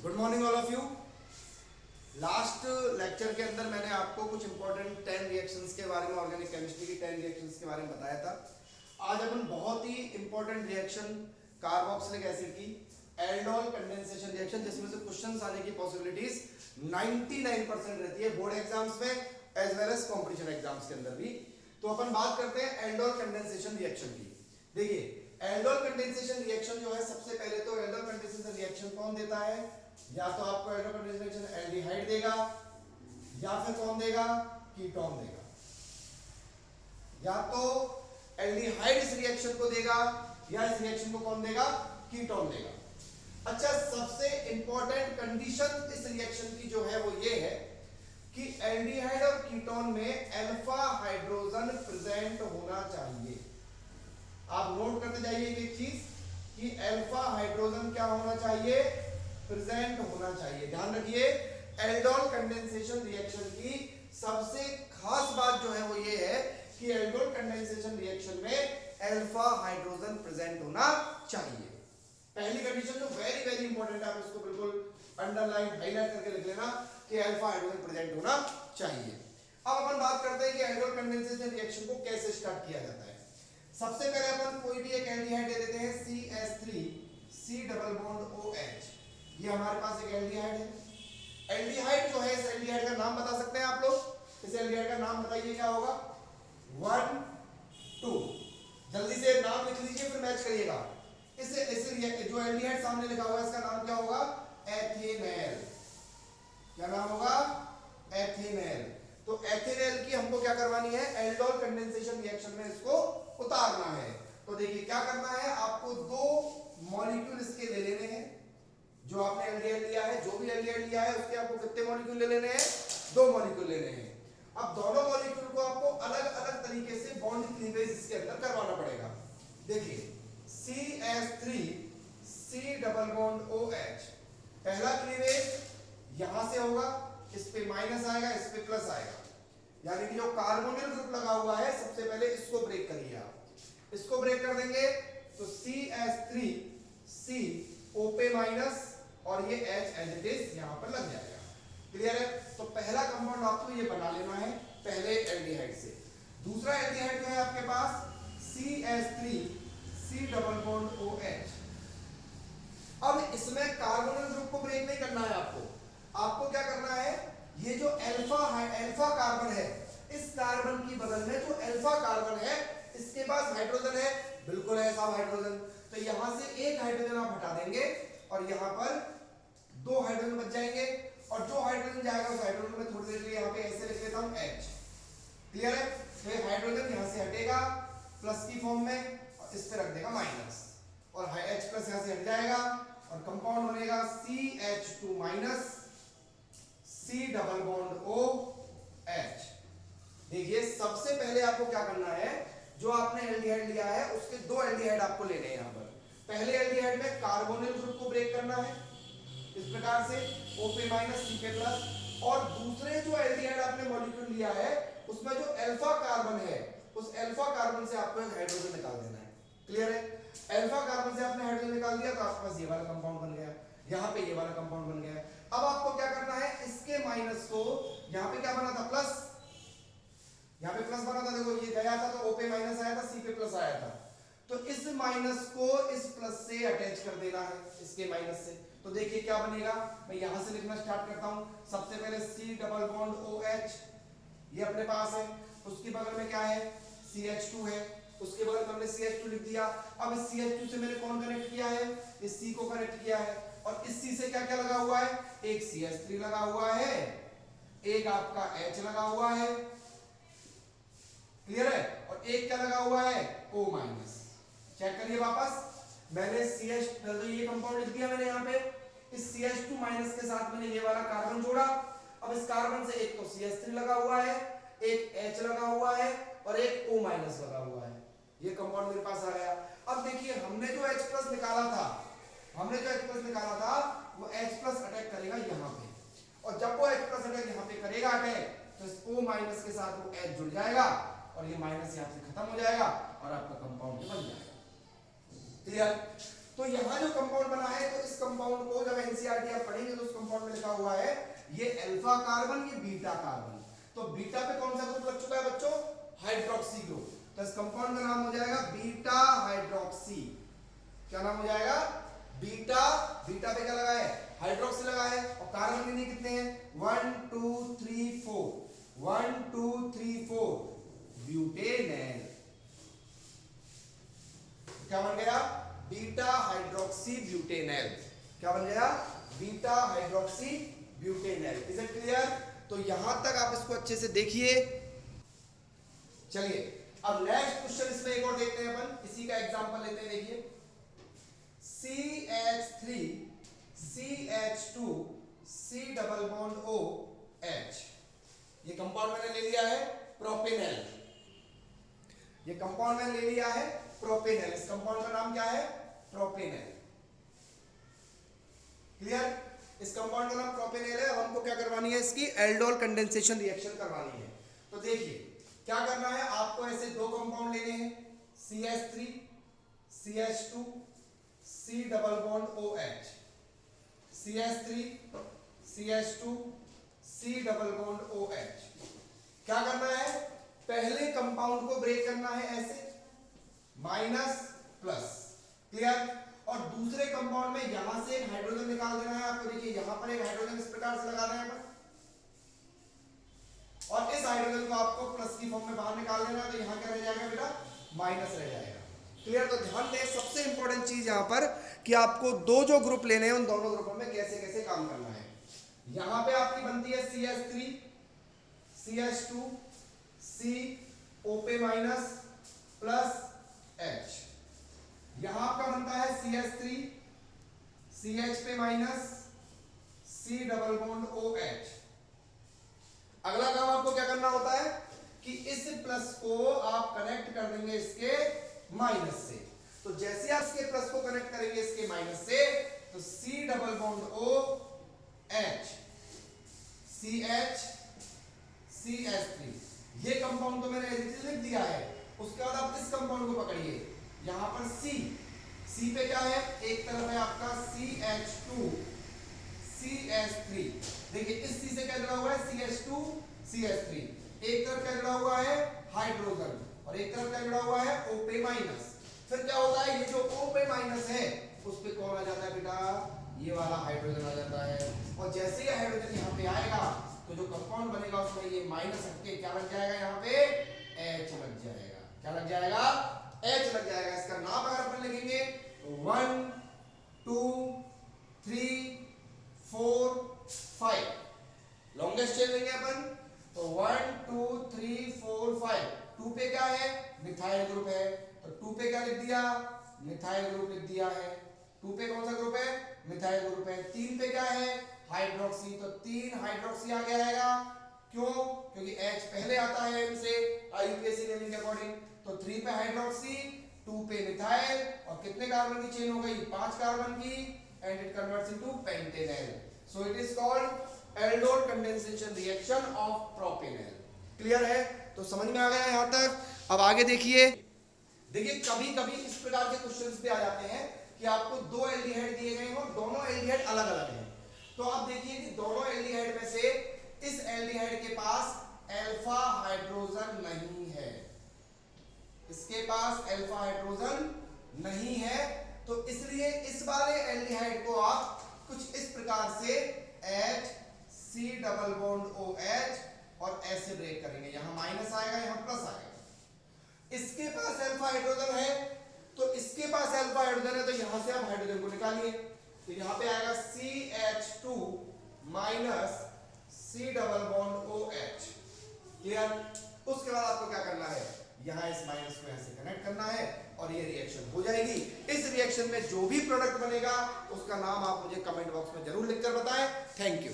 Good morning all of you. Last lecture के अंदर मैंने आपको कुछ इंपॉर्टेंट 10 रिएक्शंस के बारे में, ऑर्गेनिक केमिस्ट्री की 10 रिएक्शंस के बारे में बताया था। आज अपन बहुत ही इंपॉर्टेंट रिएक्शन कार्बोक्सिलिक एसिड की एल्डोल कंडेंसेशन रिएक्शन, जिसमें से क्वेश्चंस आने की पॉसिबिलिटीज 99% रहती है बोर्ड एग्जाम्स में as well as competition exams के अंदर भी। तो अपन बात करते हैं एल्डोल कंडेंसेशन रिएक्शन की। देखिए, एल्डोल कंडेंसेशन रिएक्शन जो है, सबसे पहले तो एल्डोल कंडेंसेशन रिएक्शन कौन देता है? या तो आपको एल्डोल कंडेंसेशन रिएक्शन एल्डिहाइड देगा, या फिर कौन देगा? कीटोन देगा। या तो एल्डिहाइड इस रिएक्शन को देगा, या इस रिएक्शन को कौन देगा? कीटोन देगा। अच्छा, सबसे इंपॉर्टेंट कंडीशन इस रिएक्शन की जो है वो ये है कि एल्डिहाइड और कीटोन में अल्फा हाइड्रोजन प्रेजेंट होना चाहिए। आप नोट करते जाइए एक चीज कि अल्फा हाइड्रोजन क्या होना चाहिए? प्रेजेंट होना चाहिए। ध्यान रखिए, एल्डोल कंडेंसेशन रिएक्शन की सबसे खास बात जो है वो ये है कि एल्डोल कंडेंसेशन रिएक्शन में अल्फा हाइड्रोजन प्रेजेंट होना चाहिए। पहली कंडीशन जो वेरी वेरी इंपॉर्टेंट है, आप इसको बिल्कुल अंडरलाइन हाईलाइट करके लिख लेना कि अल्फा हाइड्रोजन प्रेजेंट होना चाहिए। अब अपन बात करते हैं कि एल्डोल कंडेंसेशन रिएक्शन को कैसे स्टार्ट किया जाता है। सबसे पहले अपन कोई भी एक एल्डिहाइड ले लेते हैं, CH3 C double bond OH। ये हमारे पास एक एल्डिहाइड है। एल्डिहाइड जो है, इस एल्डिहाइड का नाम बता सकते हैं आप लोग? इस एल्डिहाइड का नाम बताइए, क्या होगा? 1 2। जल्दी से नाम लिख लीजिए, फिर मैच करिएगा। इस जो एल्डिहाइड सामने लिखा हुआ है, इसका नाम क्या होगा? एथेनॉल। क्या नाम होगा? एथेनॉल। तो एथेनॉल की हमको क्या करवानी है? एल्डोल कंडेंसेशन रिएक्शन में इसको उतारना है। तो देखिए क्या करना है, आपको दो मॉलिक्यूल इसके ले लेने हैं। जो आपने एल्डिहाइड लिया है, जो भी एल्डिहाइड लिया है, उसके आपको कितने मॉलिक्यूल ले लेने हैं? 2 मॉलिक्यूल लेने हैं। अब दोनों मॉलिक्यूल को आपको अलग अलग तरीके से बॉन्ड क्लीवेज इसके अंदर करवाना पड़ेगा। देखिए, CH3 C double bond OH, पहला क्लीवेज यहां से होगा, इस पे माइनस आएगा, इस पे प्लस आएगा। यानी कि जो कार्बोनिल ग्रुप लगा हुआ है, सबसे पहले इसको ब्रेक करिए आप। इसको ब्रेक कर देंगे तो CH3 C O पे माइनस और ये H एज इट इज यहां पर लग जाएगा। क्लियर है? तो पहला कंपाउंड आपको ये बना लेना है पहले एल्डिहाइड से। दूसरा एल्डिहाइड जो है आपके पास CH3 C double bond OH। अब इसमें कार्बोनिल ग्रुप को ब्रेक नहीं करना है आपको क्या करना है? ये जो अल्फा कार्बन है, इस कार्बन की बगल में जो अल्फा कार्बन है, इसके पास हाइड्रोजन है, बिल्कुल ऐसा हाइड्रोजन। तो यहां से एक हाइड्रोजन आप हटा देंगे और यहां पर 2 हाइड्रोजन बच जाएंगे। और जो हाइड्रोजन जाएगा उस हाइड्रोजन में थोड़ी देर के लिए यहां पे ऐसे लिख लेता हूं H। क्लियर है? तो ये हाइड्रोजन यहां से हटेगा प्लस की फॉर्म में, और इस पे रख देगा माइनस, और H प्लस यहां से हट जाएगा और कंपाउंड बनेगा CH2 minus C double bond OH। देखिए, सबसे पहले आपको क्या करना है, जो आपने एल्डिहाइड लिया है उसके 2 एल्डिहाइड आपको लेने हैं। यहां पर पहले एल्डिहाइड में कार्बोनिल ग्रुप को ब्रेक करना है इस प्रकार से, O पे माइनस C पे प्लस। और दूसरे जो एल्डिहाइड आपने मॉलिक्यूल लिया है, उसमें जो अल्फा कार्बन है, उस अल्फा कार्बन से आपको एक हाइड्रोजन निकाल देना है। क्लियर है? अल्फा कार्बन से आपने हाइड्रोजन निकाल दिया तो आपके पास ये वाला कंपाउंड बन गया, यहां पे ये वाला कंपाउंड बन गया। अब आपको क्या करना है, इसके माइनस को, यहां पे क्या बना था? प्लस। यहां पे प्लस बना था, देखो ये गया था तो O पे माइनस आया था, C पे प्लस आया था। तो इस माइनस को इस प्लस से अटैच कर देना है, इसके माइनस से। तो देखिए क्या बनेगा, मैं यहां से लिखना स्टार्ट करता हूं। सबसे पहले C डबल बॉन्ड OH, ये अपने पास है। उसके बगल में क्या है? CH2 है। उसके बगल में हमने CH2 लिख दिया। अब इस CH2 से मैंने कौन कनेक्ट किया है? इस C को कनेक्ट किया है। और इस C से क्या क्या लगा हुआ है? एक CH3 लगा हुआ है, एक आपका H लगा हुआ है, क्लियर है? और एक क्या लगा हुआ है? O minus. चेक करिए वापस, मैंने CH तो ये कंपाउंड लिख दिया मैंने यहाँ पे। इस CH2 माइनस के साथ मैंने ये वाला कार्बन जोड़ा। अब इस कार्बन से एक तो CH3 लगा हुआ है, एक H लगा हुआ है और एक O माइनस लगा हुआ है। ये कंपाउंड मेरे पास आ गया। अब देखिए, हमने जो H प्लस निकाला था, वो H प्लस अटैक करेगा यहाँ पे, और जब वो H प्लस अटैक यहाँ पे करेगा अटैक, तो इस O माइनस के साथ वो H जुड़ जाएगा और ये माइनस यहाँ से खत्म हो जाएगा और आपका कंपाउंड बन जाएगा। क्लियर? तो यहाँ जो कंपाउंड बना है, तो इस कंपाउंड को जब एनसीईआरटी आप पढ़ेंगे तो उस कंपाउंड में लिखा हुआ है ये अल्फा कार्बन, ये बीटा कार्बन। तो बीटा पे कौन सा ग्रुप लग चुका है बच्चों? Hydroxy group. तो इस कंपाउंड का नाम हो जाएगा बीटा हाइड्रोक्सी। क्या नाम हो जाएगा? बीटा। बीटा पे क्या लगा है? हाइड्रोक्सी लगा है। और कार्बन के कितने हैं? 1 2 3 4, 1 2 3 4, ब्यूटेनॉल। क्या बन गया? Beta hydroxy butanol. क्या बन गया? Beta hydroxy butanol. Is it clear? तो यहां तक आप इसको अच्छे से देखिए। चलिए अब नेक्स्ट क्वेश्चन इसमें एक और देखते हैं अपन, इसी का एग्जांपल लेते हैं। देखिए CH3 CH2 C double bond OH, ये कंपाउंड मैंने ले लिया है प्रोपेनॉल। ये कंपाउंड मैंने ले लिया है प्रोपेनॉल। इस कंपाउंड का नाम क्या है? प्रोपेनॉल। क्लियर? इस कंपाउंड का नाम प्रोपेनॉल है। अब हमको क्या करवानी है? इसकी एल्डोल कंडेंसेशन रिएक्शन करवानी है। तो देखिए क्या करना है आपको, ऐसे दो कंपाउंड लेने हैं, CH3 CH2 C double bond OH, CH3 CH2 C double bond OH। क्या करना है? पहले कंपाउंड को ब्रेक करना है ऐसे, माइनस प्लस। क्लियर? और दूसरे कंपाउंड में यहां से एक हाइड्रोजन निकाल देना है आपको। देखिए यहां पर एक हाइड्रोजन इस प्रकार से लगाना है अपन, और इस हाइड्रोजन को आपको प्लस की फॉर्म में बाहर निकाल देना है। तो यहां क्या रह जाएगा बेटा? माइनस रह जाएगा। क्लियर? तो ध्यान दें, सबसे इंपॉर्टेंट चीज यहां पर कि आपको दो जो ग्रुप लेने हैं उन दोनों ग्रुपों में कैसे कैसे काम करना है। यहां पे आपकी बनती है CH3 CH2 C O पे माइनस प्लस H। यहां आपका बनता है CH3 CH पे minus C double bond OH। अगला काम आपको क्या करना होता है कि इस प्लस को आप कनेक्ट कर देंगे इसके माइनस से। तो जैसे आप इसके प्लस को कनेक्ट करेंगे इसके माइनस से, तो C double bond OH CH CH3, ये कंपाउंड तो मैंने लिख दिया है। उसके बाद आप इस कंपाउंड को पकड़िए, यहां पर C पे क्या है? एक तरफ है आपका CH2 CH3। देखिए इस C से क्या जुड़ा हुआ है? CH2 CH3। एक तरफ क्या जुड़ा हुआ है? हाइड्रोजन। और एक तरफ क्या जुड़ा हुआ है? O पे माइनस। फिर क्या होता है? ये जो O पे माइनस है उस पे कौन आ जाता है बेटा? ये वाला हाइड्रोजन आ जाता है। और जैसे ही हाइड्रोजन यहाँ पे आएगा तो जो कंपाउंड बनेगा उसमें ये माइनस हटके क्या लग जाएगा? यहाँ पे H लग जाएगा। क्या लग जाएगा? H लग जाएगा। इसका नाम अगर अपन लिखेंगे तो 1 2 3 4 5, लॉन्गेस्ट चेन लेंगे अपन। तो 1 2 3 4 5, 2 पे क्या है? मिथाइल ग्रुप है। तो 2 पे क्या लिख दिया? मिथाइल ग्रुप लिख दिया है। 2 पे कौन सा ग्रुप है? मिथाइल ग्रुप है। 3 पे क्या है? हाइड्रोक्सी। तो 3 हाइड्रोक्सी आगे आएगा। क्यों? क्योंकि H पहले आता है M से IUPAC नेमिंग के अकॉर्डिंग। तो 3 पे हाइड्रोक्सी, 2 पे मिथाइल, और कितने कार्बन की चेन हो गई? 5 कार्बन की, and it converts into pentanol. So it is called aldol condensation reaction of propanol. Clear है? तो समझ में आ गया यहां तक? अब आगे देखिए। देखिए कभी कभी इस प्रकार के क्वेश्चंस भी आ जाते हैं कि आपको दो एल्डिहाइड दिए गए हो, दोनों एल्डिहाइड अलग अलग हैं। तो आप देखिए कि दोनों एल्डिहाइड में से इस एल्डिहाइड के पास अल्फा हाइड्रोजन नहीं है, इसके पास अल्फा हाइड्रोजन नहीं है। तो इसलिए इस वाले एल्डिहाइड को आप कुछ इस प्रकार से HC डबल बॉन्ड OH और ऐसे ब्रेक करेंगे। यहां माइनस आएगा, यहां प्लस आएगा। इसके पास अल्फा हाइड्रोजन है, तो इसके पास अल्फा हाइड्रोजन है, तो यहां से आप हाइड्रोजन को निकालिए। तो यहां पे आएगा CH2 minus C double bond OH। Clear? उसके बाद आपको क्या करना है? यहां इस माइनस को ऐसे कनेक्ट करना है और ये रिएक्शन हो जाएगी। इस रिएक्शन में जो भी प्रोडक्ट बनेगा उसका नाम आप मुझे कमेंट बॉक्स में जरूर लिखकर बताएं। Thank you.